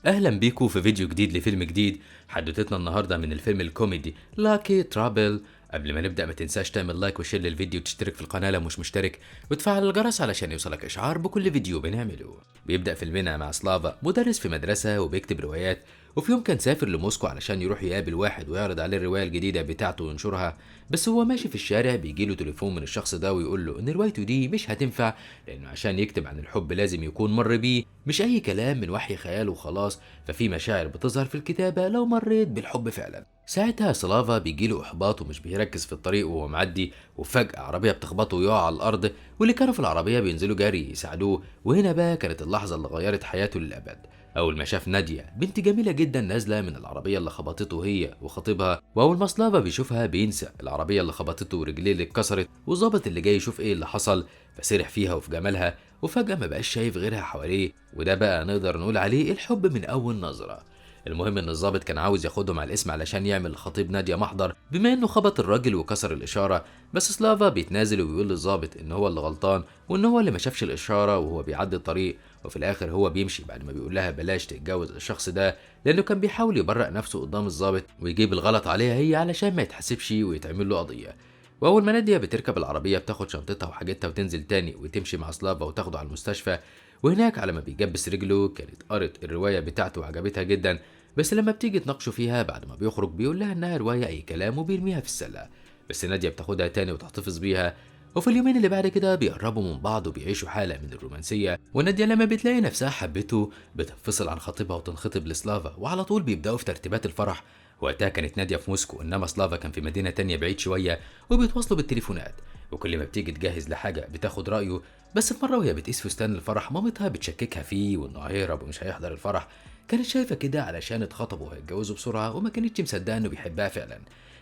اهلا بيكم في فيديو جديد لفيلم جديد. حدوتتنا النهارده من الفيلم الكوميدي لاكي ترابل. قبل ما نبدا ما تنساش تعمل لايك وشير للفيديو وتشترك في القناه لو مش مشترك وتفعل الجرس علشان يوصلك اشعار بكل فيديو بنعمله. بيبدا فيلمنا مع سلافا مدرس في مدرسه وبيكتب روايات، وفي يوم كان سافر لموسكو علشان يروح يقابل واحد ويعرض عليه الروايه الجديده بتاعته وينشرها. بس هو ماشي في الشارع بيجيله تليفون من الشخص ده ويقول له ان روايته دي مش هتنفع، لانه عشان يكتب عن الحب لازم يكون مر بيه، مش اي كلام من وحي خياله وخلاص. ففي مشاعر بتظهر في الكتابة لو مريت بالحب فعلا. ساعتها سلافا بيجيله إحباط ومش بيركز في الطريق وهو معدي، وفجأة عربية بتخبطه ويقع على الأرض، واللي كانوا في العربية بينزلوا جري يساعدوه. وهنا بقى كانت اللحظة اللي غيرت حياته للأبد. أول ما شاف نادية بنت جميلة جدا نازلة من العربية اللي خبطته هي وخطيبها، وأول ما سلافا بيشوفها بينسى العربية اللي خبطته ورجليه اللي اتكسرت والظابط اللي جاي يشوف إيه اللي حصل، فسرح فيها وفي جمالها، وفجأة ما بقاش شايف غيرها حواليه. وده بقى نقدر نقول عليه الحب من أول نظرة. المهم ان الضابط كان عاوز ياخدهم على الاسم علشان يعمل لخطيب نادية محضر بما انه خبط الراجل وكسر الاشارة، بس سلافا بيتنازل وبيقول للضابط ان هو اللي غلطان وان هو اللي ما شافش الاشارة وهو بيعدي الطريق. وفي الاخر هو بيمشي بعد ما بيقول لها بلاش تتجوز الشخص ده، لانه كان بيحاول يبرئ نفسه قدام الضابط ويجيب الغلط عليها هي علشان ما يتحسبش ويتعمل له قضية. واول ما نادية بتركب العربية بتاخد شنطتها وحاجتها وتنزل تاني وتمشي مع سلافا وتاخده على المستشفى. وهناك على ما بيجبس رجله كانت قرت الرواية بتاعته وعجبتها جدا، بس لما بتيجي تناقشه فيها بعد ما بيخرج بيقول لها انها رواية اي كلام وبيرميها في السلة. بس نادية بتاخدها تاني وتحتفظ بيها. وفي اليومين اللي بعد كده بيقربوا من بعض وبيعيشوا حالة من الرومانسية، ونادية لما بتلاقي نفسها حبته بتنفصل عن خطيبها وتنخطب لسلافا، وعلى طول بيبدأوا في ترتيبات الفرح. وقتها كانت نادية في موسكو انما سلافا كان في مدينة تانية بعيد شوية، وبيتواصلوا بالتليفونات. وكل ما بتيجي تجهز لحاجة بتاخد رأيه. بس في مرة وهي بتقيس فستان الفرح مامتها بتشككها فيه وانه هيهرب ومش هيحضر الفرح. كانت شايفة كده علشان اتخطبوا وهيتجوزوا بسرعة وما كانتش مصدقة انه بيحبها فعلا.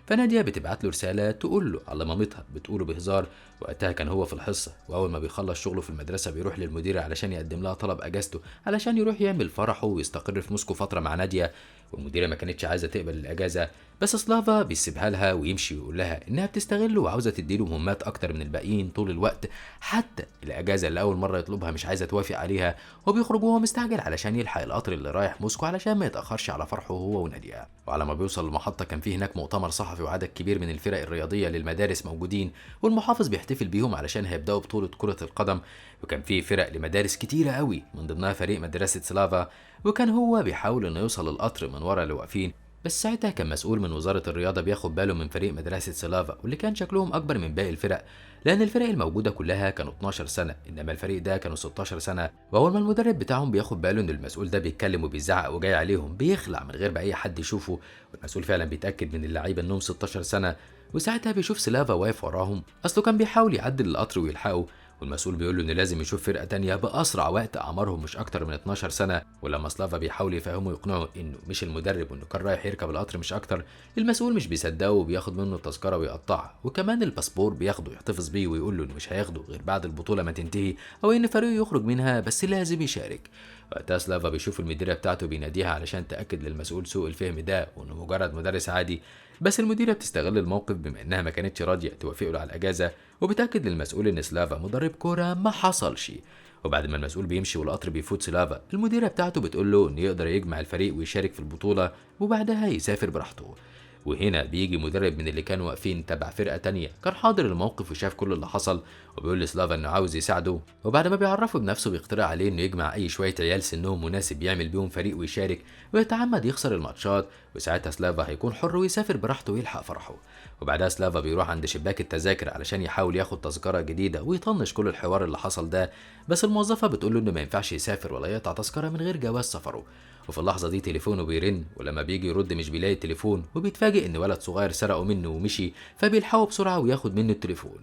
فنادية بتبعت له رسالة تقول له على مامتها بتقوله بهزار. وقتها كان هو في الحصة، واول ما بيخلص شغله في المدرسة بيروح للمديرة علشان يقدم لها طلب اجازته علشان يروح يعمل فرحه ويستقر في موسكو فترة مع نادية. والمديرة ما كانتش عايزة تقبل الاجازة، بس سلافا بيسيبها لها ويمشي ويقول لها انها بتستغله وعاوزة تديله مهمات اكتر من الباقيين طول الوقت. حتى الاجازة اللي اول مرة يطلبها مش عايزة توافق عليها. وبيخرج وهو مستعجل علشان يلحق القطر اللي رايح موسكو علشان ما يتاخرش على فرحه هو ونادية. وعلى ما بيوصل المحطة كان فيه هناك مؤتمر صحفي وعدد كبير من الفرق الرياضية للمدارس موجودين، والمحافظ بيحتفل بيهم علشان هيبداوا بطولة كرة القدم. وكان فيه فرق لمدارس كتيرة قوي من ضمنها فريق مدرسة سلافا. وكان هو بيحاول انه يوصل القطر من ورا اللي واقفين. بس ساعتها كان مسؤول من وزارة الرياضة بياخد باله من فريق مدرسة سلافا واللي كان شكلهم أكبر من باقي الفرق، لأن الفرق الموجودة كلها كانوا 12 سنة إنما الفريق ده كانوا 16 سنة. وأول ما المدرب بتاعهم بياخد باله إن المسؤول ده بيتكلم وبيزعق وجاي عليهم بيخلع من غير ما أي حد يشوفه. والمسؤول فعلا بيتأكد من اللعيبة إنهم 16 سنة. وساعتها بيشوف سلافا واقف وراهم، أصله كان بيحاول يعدل القطر ويلحقه. والمسؤول بيقول له ان لازم يشوف فرقه تانية باسرع وقت اعمارهم مش اكتر من 12 سنه. ولما سلافا بيحاول يفهمه ويقنعه انه مش المدرب وانه كان رايح يركب القطر مش اكتر، المسؤول مش بيصدقه وبياخد منه التذكره ويقطعها، وكمان الباسبور بياخده يحتفظ بيه ويقول له انه مش هياخده غير بعد البطوله ما تنتهي او ان فريقه يخرج منها بس لازم يشارك. وقتها سلافا بيشوف المديره بتاعته بيناديها علشان تاكد للمسؤول سوء الفهم ده وانه مجرد مدرس عادي. بس المديره بتستغل الموقف بما انها ما كانتش راضيه توافق له على الاجازه، وبتاكد للمسؤول ان سلافا مدرب كوره ما حصلش. وبعد ما المسؤول بيمشي والقطر بيفوت سلافا، المديره بتاعته بتقول له انه يقدر يجمع الفريق ويشارك في البطوله وبعدها يسافر براحته. وهنا بيجي مدرب من اللي كانوا واقفين تبع فرقه تانية كان حاضر الموقف وشاف كل اللي حصل، وبيقول لسلافا انه عاوز يساعده. وبعد ما بيعرفه بنفسه بيقترح عليه انه يجمع اي شويه عيال سنهم مناسب يعمل بيهم فريق ويشارك ويتعمد يخسر الماتشات، وساعتها سلافا هيكون حر ويسافر براحته ويلحق فرحه. وبعدها سلافا بيروح عند شباك التذاكر علشان يحاول ياخد تذكره جديده ويطنش كل الحوار اللي حصل ده، بس الموظفه بتقول له انه ما ينفعش يسافر ولا يقطع تذكره من غير جواز سفره. وفي اللحظه دي تليفونه بيرن، ولما بيجي يرد مش بيلاقي التليفون وبيتفاجئ ان ولد صغير سرقه منه ومشي، فبيلحقه بسرعه وياخد منه التليفون.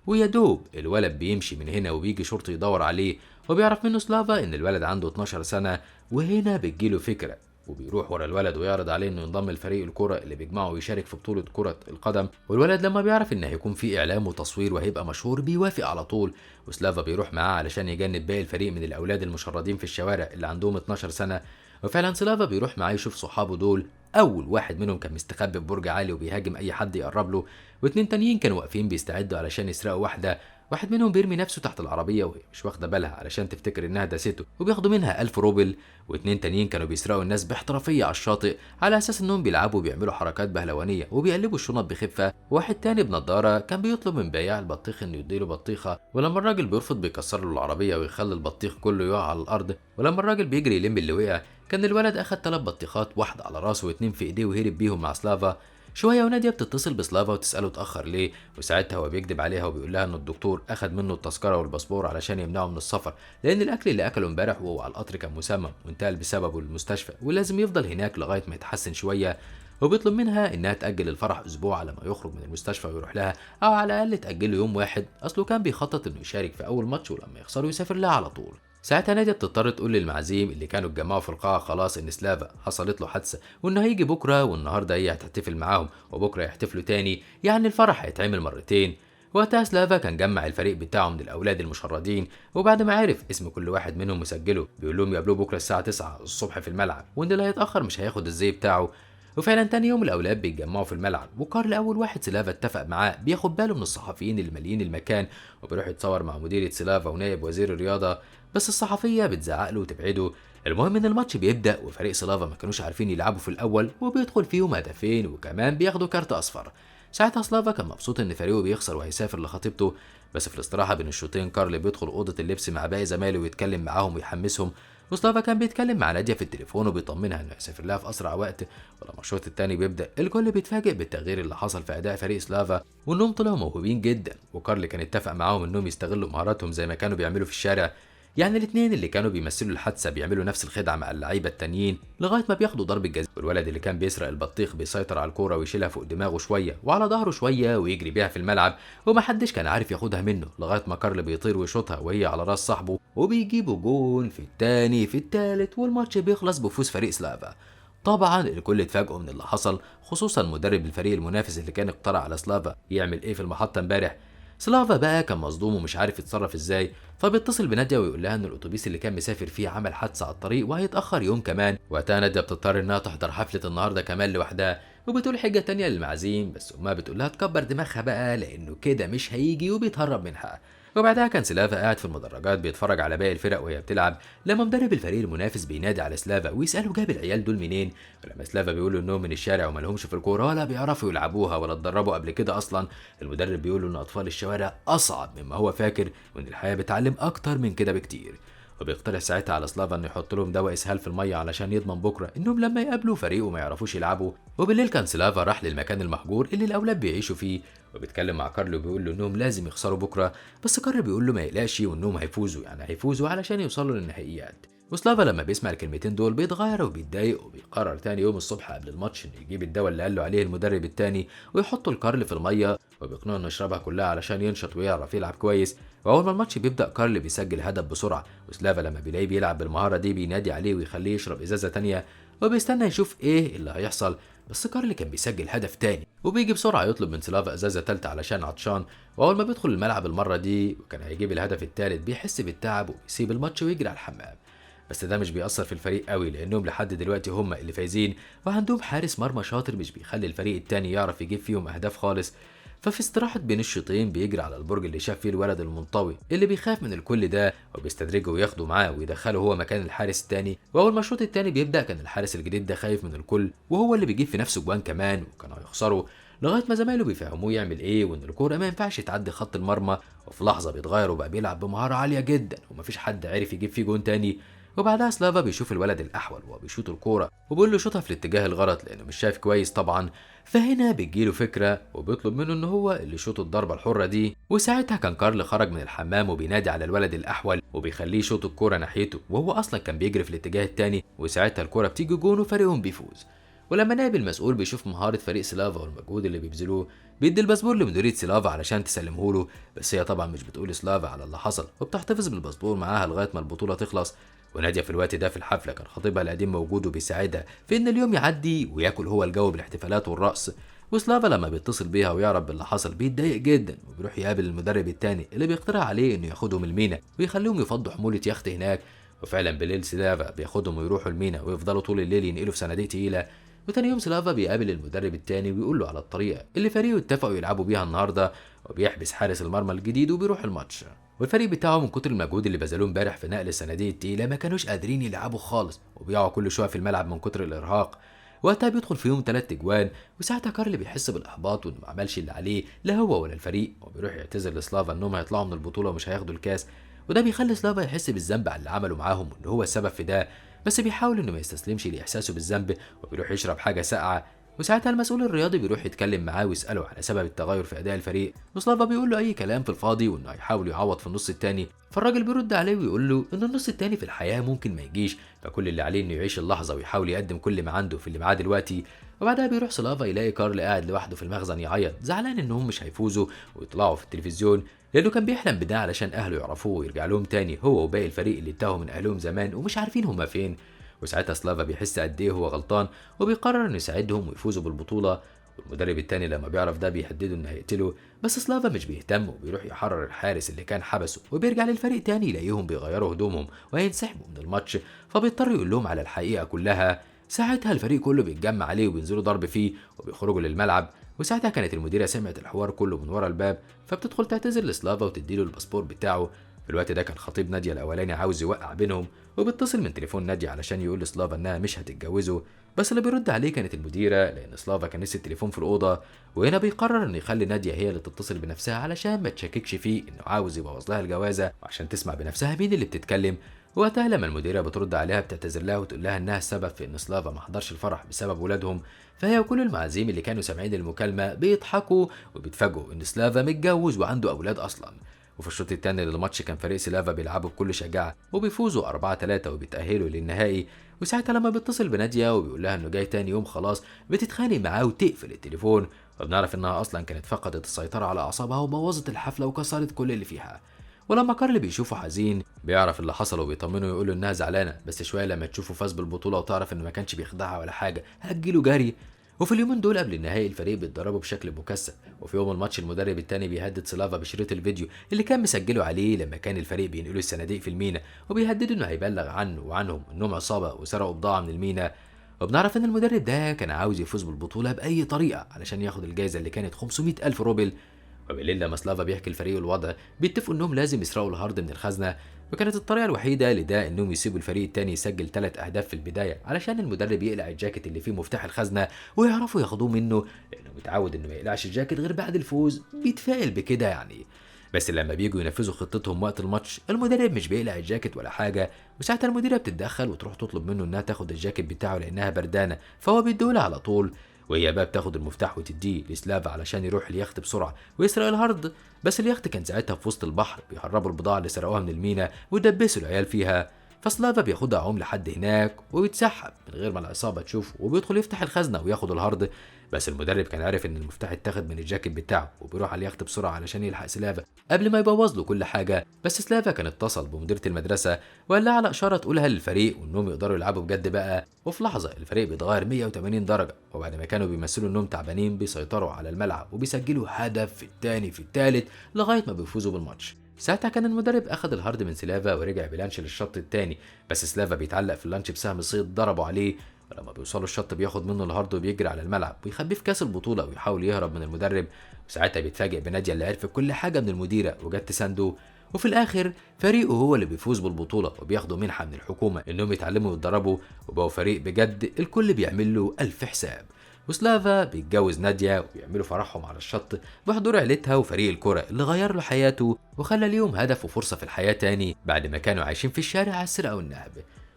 ويا دوب الولد بيمشي من هنا وبيجي شرطي يدور عليه، وبيعرف منه سلافا ان الولد عنده 12 سنه. وهنا بتجيله فكره وبيروح ورا الولد ويعرض عليه انه ينضم لفريق الكرة اللي بيجمعه ويشارك في بطولة كرة القدم. والولد لما بيعرف ان هيكون في اعلام وتصوير وهيبقى مشهور بيوافق على طول. وسلافا بيروح معاه علشان يجنب باقي الفريق من الاولاد المشردين في الشوارع اللي عندهم 12 سنة. وفعلا سلافا بيروح معاه يشوف صحابه دول. اول واحد منهم كان مستخبي في برج عالي وبيهاجم اي حد يقرب له، واتنين تانيين كانوا واقفين بيستعدوا علشان يسرقوا واحدة. واحد منهم بيرمي نفسه تحت العربية وهي مش واخدة بالها علشان تفتكر إنها داسته، وبياخدوا منها 1000 روبل. واتنين تانيين كانوا بيسرقوا الناس باحترافية على الشاطئ على أساس إنهم بيلعبوا وبيعملوا حركات بهلوانية وبيقلبوا الشنط بخفة. واحد تاني بنضارة كان بيطلب من بياع البطيخ إنه يديله بطيخة، ولما الراجل بيرفض بيكسر له العربية ويخلي البطيخ كله يقع على الأرض. ولما الراجل بيجري يلم اللي وقع، كان الولد أخد 3 بطيخات، واحدة على راسه واتنين في إيديه، وهرب بيهم مع سلافا. شوية ونادية بتتصل بسلافا وتسأله اتأخر ليه، وساعتها هو بيكذب عليها وبيقول لها إن الدكتور أخد منه التذكرة والباسبور علشان يمنعه من السفر، لأن الأكل اللي أكله امبارح وهو على القطر كان مسمم وانتقل بسببه للمستشفى، ولازم يفضل هناك لغاية ما يتحسن شوية. وبيطلب منها إنها تأجل الفرح أسبوع على ما يخرج من المستشفى ويروح لها، أو على الأقل تأجله يوم واحد، أصله كان بيخطط إنه يشارك في أول ماتش ولما يخسروا يسافر لها على طول. ساعتها نادية بتضطر تقول للمعازيم اللي كانوا اتجمعوا في القاعة خلاص إن سلافا حصلت له حادثة، وإنه هيجي بكرة، والنهاردة هي هتحتفل معاهم وبكرة يحتفلوا تاني، يعني الفرح هيتعمل مرتين. وقتها سلافا كان جمع الفريق بتاعه من الأولاد المشردين، وبعد ما عرف اسم كل واحد منهم مسجله بيقول لهم يقابلوه بكرة الساعة 9 الصبح في الملعب، وإن اللي هيتأخر مش هياخد الزي بتاعه. وفعلا تاني يوم الأولاد بيتجمعوا في الملعب، وكارل أول واحد سلافا اتفق معاه بياخد باله من الصحفيين اللي مالين المكان، وبيروح يتصور مع مديرة سلافا ونائب وزير الرياضة، بس الصحفية بتزعق له وتبعده. المهم ان الماتش بيبدأ وفريق سلافا ما كانوش عارفين يلعبوا في الأول، وبيدخل فيهم هدفين وكمان بياخدوا كارت أصفر. ساعتها سلافا كان مبسوط ان فريقه بيخسر وهيسافر لخطيبته، بس في الاستراحة بين الشوطين كارل بيدخل أوضة اللبس مع باقي زمايله ويتكلم معاهم ويحمسهم، وسلافا كان بيتكلم مع نادية في التليفون وبيطمنها انه هيسافر لها في اسرع وقت. ولما الشوط التاني بيبدا الكل بيتفاجئ بالتغيير اللي حصل في اداء فريق سلافا، وانهم طلعوا موهوبين جدا، وكارل كان اتفق معاهم انهم يستغلوا مهاراتهم زي ما كانوا بيعملوا في الشارع. يعني الاثنين اللي كانوا بيمثلوا الحادثه بيعملوا نفس الخدعه مع اللعيبه التانيين لغايه ما بياخدوا ضربه جزاء، والولد اللي كان بيسرق البطيخ بيسيطر على الكوره ويشيلها فوق دماغه شويه وعلى ظهره شويه ويجري بيها في الملعب، ومحدش كان عارف ياخدها منه لغايه ما كارل بيطير ويشوطها وهي على راس صاحبه، وبيجيبوا جون في التاني في التالت، والماتش بيخلص بفوز فريق سلافا. طبعا الكل اتفاجئوا من اللي حصل، خصوصا مدرب الفريق المنافس اللي كان اقترح على سلافا يعمل ايه في المحطه امبارح. سلافا بقى كان مصدوم ومش عارف يتصرف ازاي، فبيتصل بنادية ويقول لها ان الاتوبيس اللي كان مسافر فيه عمل حادثه على الطريق وهيتاخر يوم كمان. وقتها نادية بتضطر انها تحضر حفله النهارده كمان لوحدها، وبتقول حجه تانية للمعازيم، بس امها بتقول لها تكبر دماغها بقى لانه كده مش هيجي، وبيتهرب منها. وبعدها كان سلافا قاعد في المدرجات بيتفرج على باقي الفرق وهي بتلعب، لما مدرب الفريق المنافس بينادي على سلافا ويساله جاب العيال دول منين، ولما سلافا بيقول له انهم من الشارع وما لهمش في الكوره ولا بيعرفوا يلعبوها ولا اتدربوا قبل كده اصلا، المدرب بيقول له ان اطفال الشوارع اصعب مما هو فاكر، وان الحياه بتعلم اكتر من كده بكتير. وبيقترح ساعتها على سلافا انه يحط لهم دواء اسهال في الميه علشان يضمن بكره انهم لما يقابلوا فريقه ما يعرفوش يلعبوا. وبالليل كان سلافا راح للمكان المهجور اللي الاولاد بيعيشوا فيه، وبيتكلم مع كارلو بيقول له انهم لازم يخسروا بكره، بس كارلو بيقول له ما يقلقش وانهم هيفوزوا، يعني هيفوزوا علشان يوصلوا للنهائيات. وسلافا لما بيسمع الكلمتين دول بيتغير وبيتضايق، وبيقرر تاني يوم الصبح قبل الماتش انه يجيب الدواء اللي قال له عليه المدرب التاني ويحطه لكارل في الميه، وبيقنعه انه يشربها كلها علشان ينشط ويعرف يلعب كويس. واول ما الماتش بيبدا كارل بيسجل هدف بسرعه، وسلافا لما بيلاقيه بيلعب بالمهاره دي بينادي عليه ويخليه يشرب ازازه تانيه، وبيستنى يشوف ايه اللي هيحصل، بس كارل كان بيسجل هدف تاني، وبيجي بسرعه يطلب من سلافا ازازه تالته علشان عطشان. واول ما بيدخل الملعب المره دي وكان هيجيب الهدف التالت بيحس بالتعب وبيسيب الماتش ويجري على الحمام. بس ده مش بيأثر في الفريق قوي لانهم لحد دلوقتي هم اللي فايزين، وعندهم حارس مرمى شاطر مش بيخلي الفريق التاني يعرف يجيب فيهم اهداف خالص. ففي استراحة بين الشوطين بيجري على البرج اللي شاف فيه الولد المنطوي اللي بيخاف من الكل ده، وبيستدرجه وياخده معاه ويدخله هو مكان الحارس التاني. واول ما الشوط التاني بيبدأ كان الحارس الجديد ده خايف من الكل، وهو اللي بيجيب في نفسه جوان كمان، وكانوا هيخسروا لغايه ما زمايله بيفهموه يعمل ايه، وان الكوره ما ينفعش تعدي خط المرمى. وفي لحظه بيتغير وبقى بيلعب بمهاره عاليه جدا ومفيش حد عارف يجيب فيه جون تاني. وبعدها سلافا بيشوف الولد الاحول وهو بيشوط الكوره وبيقول له شوطها في الاتجاه الغلط لانه مش شايف كويس طبعا. فهنا بتجيله فكره وبيطلب منه ان هو اللي يشوط الضربه الحره دي، وساعتها كان كارل خرج من الحمام وبينادي على الولد الاحول وبيخليه يشوط الكوره ناحيته، وهو اصلا كان بيجري في الاتجاه التاني، وساعتها الكوره بتيجي جون وفريقهم بيفوز. ولما نائب المسؤول بيشوف مهارة فريق سلافا والمجهود اللي بيبذلوه بيدي الباسبور لمديرية سلافا علشان تسلمه له، بس هي طبعا مش بتقول سلافا على اللي حصل وبتحتفظ بالباسبور معاها لغاية ما البطولة تخلص. ونادية في الوقت ده في الحفلة كان خطيبها القديم موجود وبيساعدها في ان اليوم يعدي وياكل هو الجو بالاحتفالات والرقص. وسلافا لما بيتصل بيها ويعرف باللي حصل بيتضايق جدا وبيروح يقابل المدرب التاني اللي بيقترح عليه انه ياخدهم المينا ويخليهم يفضوا حمولة يخت هناك. وفعلا بالليل سلافا بياخدهم ويروحوا المينا ويفضلوا طول الليل ينقلوا في صناديق تقيلة. وتاني يوم سلافا بيقابل المدرب التاني ويقول له على الطريقة اللي فريقه اتفقوا يلعبوا بيها النهاردة، وبيحبس حارس المرمى الجديد وبيروح الماتش. والفريق بتاعه من كتر المجهود اللي بذلوه امبارح في نقل الصناديق التقيلة ما كانوش قادرين يلعبوا خالص، وبيقعوا كل شوية في الملعب من كتر الإرهاق. وقتها بيدخل فيهم 3 اجوان، وساعتها كارل بيحس بالاحباط وانه ما عملش اللي عليه لا هو ولا الفريق، وبيروح يعتذر لسلافا انهم هيطلعوا من البطوله ومش هياخدوا الكاس. وده بيخلي سلافا يحس بالذنب على اللي عمله معاهم وان هو السبب في ده، بس بيحاول انه ما يستسلمش لاحساسه بالذنب وبيروح يشرب حاجه ساقعه. وساعتها المسؤول الرياضي بيروح يتكلم معاه ويساله على سبب التغير في اداء الفريق، وسلافا بيقول له اي كلام في الفاضي وانه هيحاول يعوض في النص الثاني. فالراجل بيرد عليه ويقول له ان النص الثاني في الحياه ممكن ما يجيش، فكل اللي عليه انه يعيش اللحظه ويحاول يقدم كل ما عنده في اللي معاه دلوقتي. وبعدها بيروح سلافا يلاقي كارل قاعد لوحده في المخزن يعيط زعلان انهم مش هيفوزوا ويطلعوا في التلفزيون، لانه كان بيحلم بده علشان اهله يعرفوه ويرجع لهم تاني هو وباقي الفريق اللي انتهوا من اهلهم زمان ومش عارفين هما فين. وساعتها سلافا بيحس قد ايه هو غلطان، وبيقرر انه يساعدهم ويفوزوا بالبطوله. والمدرب التاني لما بيعرف ده بيهدده انه هيقتله، بس سلافا مش بيهتم وبيروح يحرر الحارس اللي كان حبسه، وبيرجع للفريق تاني يلاقيهم بيغيروا هدومهم وهينسحبوا من الماتش، فبيضطر يقول لهم على الحقيقه كلها. ساعتها الفريق كله بيتجمع عليه وبينزلوا ضرب فيه وبيخرجوا للملعب. وساعتها كانت المديره سمعت الحوار كله من ورا الباب، فبتدخل تعتذر لسلافا وتديله الباسبور بتاعه. في الوقت ده كان خطيب نادية الاولاني عاوز يوقع بينهم، وبيتصل من تليفون نادية علشان يقول لسلافا انها مش هتتجوزه، بس اللي بيرد عليه كانت المديره لان سلافا كان نسي التليفون في الاوضه. وهنا بيقرر انه يخلي نادية هي اللي تتصل بنفسها علشان ما تشككش فيه انه عاوز يبوظ لها الجوازه، وعشان تسمع بنفسها مين اللي بتتكلم. وقتها لما المديره بترد عليها بتعتذر لها وتقول لها انها السبب في ان سلافا ما حضرش الفرح بسبب ولادهم، فهي وكل المعازيم اللي كانوا سامعين المكالمه بيضحكوا وبيتفاجئوا ان سلافا متجوز وعنده اولاد اصلا. وفي الشوط الثاني للماتش كان فريق سلافا بيلعبوا بكل شجاعه وبيفوزوا 4-3 وبيتاهلوا للنهائي. وساعتها لما بيتصل بنادية وبيقول لها انه جاي تاني يوم خلاص بتتخانق معاه وتقفل التليفون، وبنعرف انها اصلا كانت فقدت السيطره على اعصابها وبوظت الحفله وكسرت كل اللي فيها. ولما كارل بيشوفه حزين بيعرف اللي حصل وبيطمنه ويقول له انها زعلانه، بس شويه لما تشوفه فاز بالبطوله وتعرف انه ما كانش بيخدعها ولا حاجه هتجيله جري. وفي اليومين دول قبل النهائي الفريق بيتدربوا بشكل مكثف، وفي يوم الماتش المدرب التاني بيهدد سلافا بشريط الفيديو اللي كان مسجله عليه لما كان الفريق بينقلوا الصناديق في المينا، وبيهدده انه هيبلغ عنه وعنهم انهم عصابه وسرقوا بضاعه من المينا. وبنعرف ان المدرب ده كان عاوز يفوز بالبطوله باي طريقه علشان ياخد الجائزه اللي كانت 500 الف روبل. وبالليل لما سلافا بيحكي الفريق الوضع بيتفقوا انهم لازم يسرقوا الهارد من الخزنه، وكانت الطريقه الوحيده لده انهم يسيبوا الفريق التاني يسجل 3 اهداف في البدايه علشان المدرب يقلع الجاكيت اللي فيه مفتاح الخزنه ويعرفوا ياخدوه منه، لانه متعود انه ما يقلعش الجاكيت غير بعد الفوز، بيتفائل بكده يعني. بس لما بيجوا ينفذوا خطتهم وقت الماتش المدرب مش بيقلع الجاكيت ولا حاجه، وساعتها المديره بتتدخل وتروح تطلب منه انها تاخد الجاكيت بتاعه لانها بردانه، فهو بيديهولها على طول. وهي بقى بتاخد المفتاح وتديه لسلافا علشان يروح اليخت بسرعه ويسرق الهارد، بس اليخت كان ساعتها في وسط البحر بيهربوا البضاعه اللي سرقوها من المينا ويدبسوا العيال فيها. فسلافا بياخدها عوم لحد هناك ويتسحب من غير ما العصابه تشوفه وبيدخل يفتح الخزنه وياخد الهارد، بس المدرب كان عارف ان المفتاح اتاخد من الجاكيت بتاعه وبيروح على اليخت بسرعه علشان يلحق سلافا قبل ما يبوظ له كل حاجه. بس سلافا كان اتصل بمديره المدرسه وقال لها على اشاره تقولها للفريق وانهم يقدروا يلعبوا بجد بقى. وفي لحظه الفريق بيتغير 180 درجه، وبعد ما كانوا بيمثلوا انهم تعبانين بيسيطروا على الملعب وبيسجلوا هدف في الثاني في الثالث لغايه ما بيفوزوا بالماتش. ساعتها كان المدرب اخذ الهارد من سلافا ورجع بلانش للشط الثاني، بس سلافا بيتعلق في اللانش بسهم صيد ضربوا عليه. ولما بيوصلوا الشط بياخد منه الهارد وبيجري على الملعب ويخبيه في كاس البطوله ويحاول يهرب من المدرب. وساعتها بيتفاجئ بنادية اللي عرفت كل حاجه من المديره وجت تسانده. وفي الاخر فريقه هو اللي بيفوز بالبطوله وبياخدوا منحه من الحكومه انهم يتعلموا ويتدربوا وبقوا فريق بجد الكل بيعمل له الف حساب. وسلافا بيتجوز نادية وبيعملوا فرحهم على الشط بحضور عيلتها وفريق الكرة اللي غير له حياته وخلى ليهم هدف وفرصة في الحياة تاني بعد ما كانوا عايشين في الشارع على السرقة والنهب.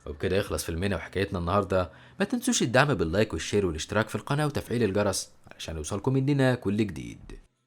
وبكده يخلص فيلمنا وحكايتنا النهاردة. ما تنسوش الدعم باللايك والشير والاشتراك في القناة وتفعيل الجرس علشان يوصلكم مننا كل جديد.